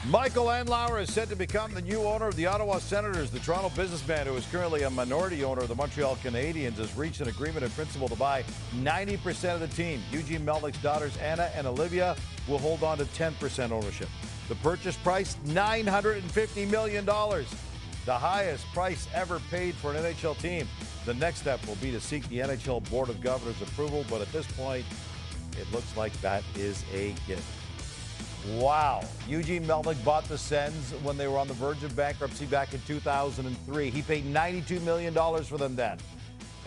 Michael Andlauer is set to become the new owner of the Ottawa Senators. The Toronto businessman, who is currently a minority owner of the Montreal Canadiens, has reached an agreement in principle to buy 90% of the team. Eugene Melnick's daughters Anna and Olivia will hold on to 10% ownership. The purchase price, $950 million, the highest price ever paid for an NHL team. The next step will be to seek the NHL Board of Governors approval, but at this point, it looks like that is a given. Wow. Eugene Melnick bought the Sens when they were on the verge of bankruptcy back in 2003. He paid $92 million for them then.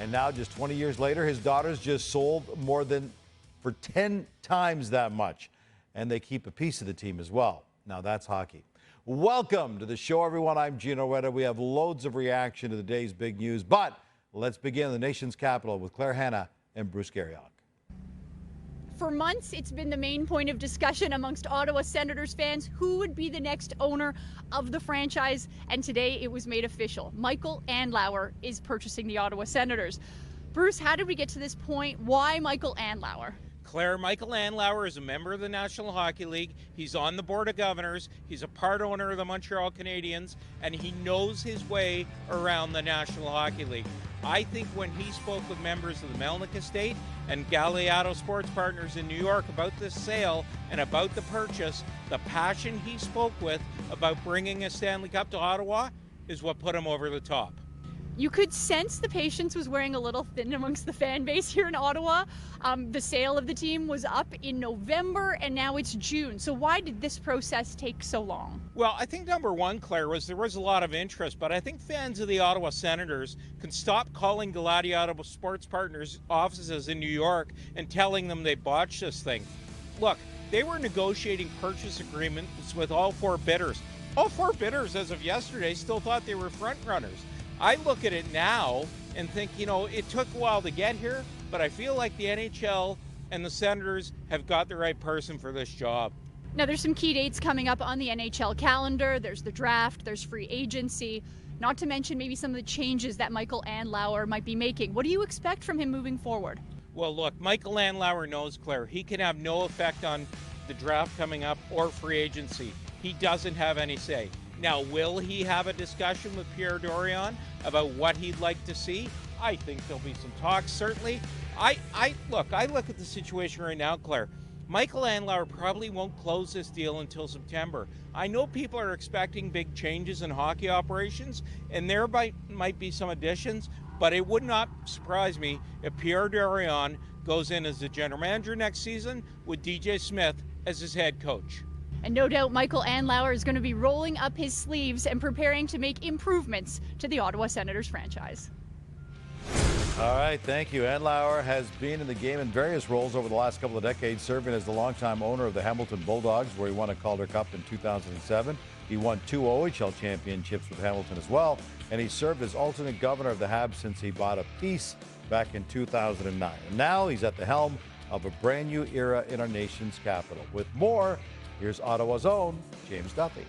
And now, just 20 years later, his daughters just sold for 10 times that much. And they keep a piece of the team as well. Now, that's hockey. Welcome to the show, everyone. I'm Gino Reda. We have loads of reaction to the day's big news. But let's begin in the nation's capital with Claire Hanna and Bruce Garriock. For months, it's been the main point of discussion amongst Ottawa Senators fans who would be the next owner of the franchise. And today it was made official. Michael Andlauer is purchasing the Ottawa Senators. Bruce, how did we get to this point? Why Michael Andlauer? Claire, Michael Andlauer is a member of the National Hockey League. He's on the Board of Governors. He's a part owner of the Montreal Canadiens, and he knows his way around the National Hockey League. I think when he spoke with members of the Melnick estate and Galliado Sports Partners in New York about this sale and about the purchase, the passion he spoke with about bringing a Stanley Cup to Ottawa is what put him over the top. You could sense the patience was wearing a little thin amongst the fan base here in Ottawa. The sale of the team was up in November, and now it's June. So why did this process take so long? Well, I think number one, Claire, was there was a lot of interest, but I think fans of the Ottawa Senators can stop calling Galliado Sports Partners offices in New York and telling them they botched this thing. Look, they were negotiating purchase agreements with all four bidders. All four bidders, as of yesterday, still thought they were front runners. I look at it now and think, it took a while to get here, but I feel like the NHL and the Senators have got the right person for this job. Now, there's some key dates coming up on the NHL calendar. There's the draft, there's free agency, not to mention maybe some of the changes that Michael Andlauer might be making. What do you expect from him moving forward? Well, look, Michael Andlauer knows, Claire, he can have no effect on the draft coming up or free agency. He doesn't have any say. Now, will he have a discussion with Pierre Dorion about what he'd like to see? I think there'll be some talks, certainly. I look at the situation right now, Claire. Michael Andlauer probably won't close this deal until September. I know people are expecting big changes in hockey operations, and there might be some additions, but it would not surprise me if Pierre Dorion goes in as the general manager next season with DJ Smith as his head coach. And no doubt Michael Andlauer is going to be rolling up his sleeves and preparing to make improvements to the Ottawa Senators franchise. All right, thank you. Andlauer has been in the game in various roles over the last couple of decades, serving as the longtime owner of the Hamilton Bulldogs, where he won a Calder Cup in 2007. He won 2 OHL championships with Hamilton as well, and he served as alternate governor of the Habs since he bought a piece back in 2009. And now he's at the helm of a brand new era in our nation's capital. With more, here's Ottawa's own James Duffy.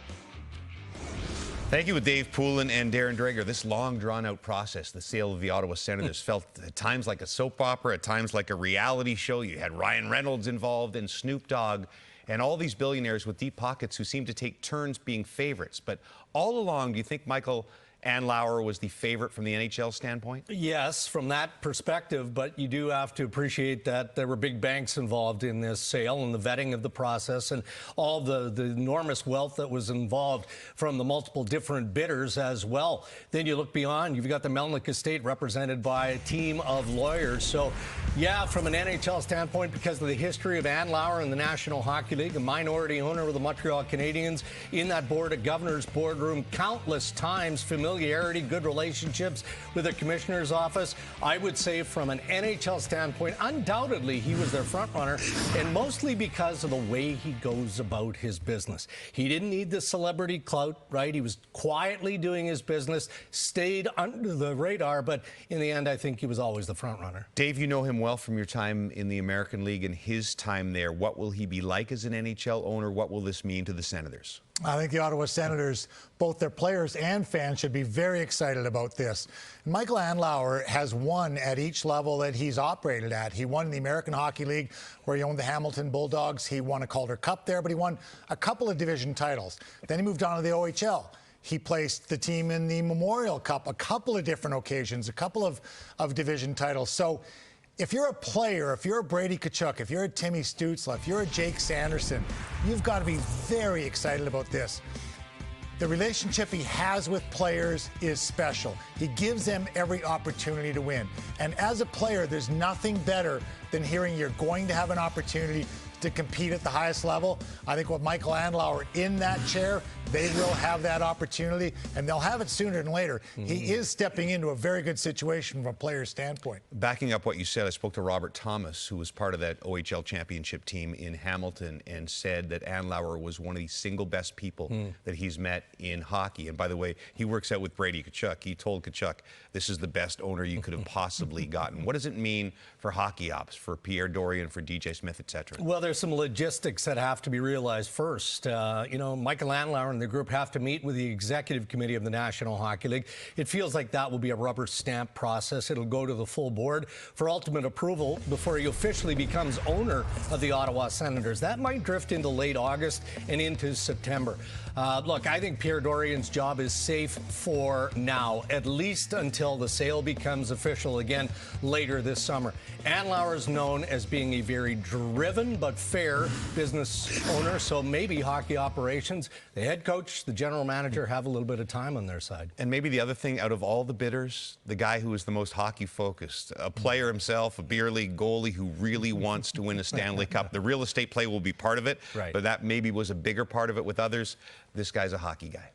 Thank you, Dave Poulin and Darren Dreger. This long, drawn-out process, the sale of the Ottawa Senators, felt at times like a soap opera, at times like a reality show. You had Ryan Reynolds involved and Snoop Dogg and all these billionaires with deep pockets who seemed to take turns being favorites. But all along, do you think Michael Andlauer was the favorite from the NHL standpoint? Yes, from that perspective, but you do have to appreciate that there were big banks involved in this sale and the vetting of the process and all the enormous wealth that was involved from the multiple different bidders as well. Then you look beyond, you've got the Melnick estate represented by a team of lawyers. So, yeah, from an NHL standpoint, because of the history of Andlauer and the National Hockey League, a minority owner of the Montreal Canadiens, in that Board of Governors boardroom countless times, familiarity, good relationships with the commissioner's office. I would say from an NHL standpoint, undoubtedly he was their front runner, and mostly because of the way he goes about his business. He didn't need the celebrity clout, right? He was quietly doing his business, stayed under the radar, but in the end, I think he was always the front runner. Dave, you know him well from your time in the American League and his time there. What will he be like as an NHL owner? What will this mean to the Senators? I think the Ottawa Senators, both their players and fans, should be be very excited about this. Michael Andlauer has won at each level that he's operated at. He won in the American Hockey League, where he owned the Hamilton Bulldogs. He won a Calder Cup there, but he won a couple of division titles. Then he moved on to the OHL. He placed the team in the Memorial Cup a couple of different occasions, a couple of division titles. So if you're a player, if you're a Brady Tkachuk, if you're a Timmy Stützle, if you're a Jake Sanderson, you've got to be very excited about this. The relationship he has with players is special. He gives them every opportunity to win. And as a player, there's nothing better than hearing you're going to have an opportunity to compete at the highest level. I think with Michael Andlauer in that chair, they will have that opportunity, and they'll have it sooner than later. He is stepping into a very good situation from a player's standpoint. Backing up what you said, I spoke to Robert Thomas, who was part of that OHL championship team in Hamilton, and said that Andlauer was one of the single best people that he's met in hockey. And by the way, he works out with Brady Tkachuk. He told Tkachuk, this is the best owner you could have possibly gotten. What does it mean for hockey ops, for Pierre Dorion, for DJ Smith, etc.? Well, there's some logistics that have to be realized first. Michael Andlauer and the group have to meet with the executive committee of the National Hockey League. It feels like that will be a rubber stamp process. It'll go to the full board for ultimate approval before he officially becomes owner of the Ottawa Senators. That might drift into late August and into September. Look, I think Pierre Dorion's job is safe for now, at least until the sale becomes official again later this summer. Andlauer is known as being a very driven but fair business owner, so maybe hockey operations, the head coach, the general manager have a little bit of time on their side. And maybe the other thing, out of all the bidders, the guy who is the most hockey focused, a player himself, a beer league goalie who really wants to win a Stanley Cup. The real estate play will be part of it, but that maybe was a bigger part of it with others. This guy's a hockey guy.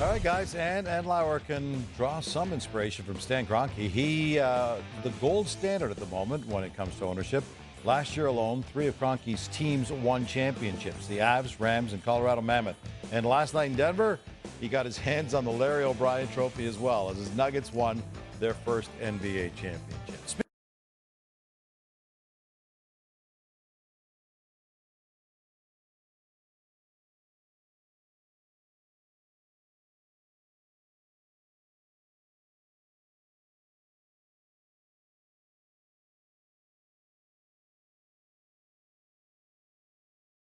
All right, guys, and Andlauer can draw some inspiration from Stan Kroenke. He, the gold standard at the moment when it comes to ownership. Last year alone, 3 of Kroenke's teams won championships, the Avs, Rams, and Colorado Mammoth. And last night in Denver, he got his hands on the Larry O'Brien Trophy as well, as his Nuggets won their first NBA championship.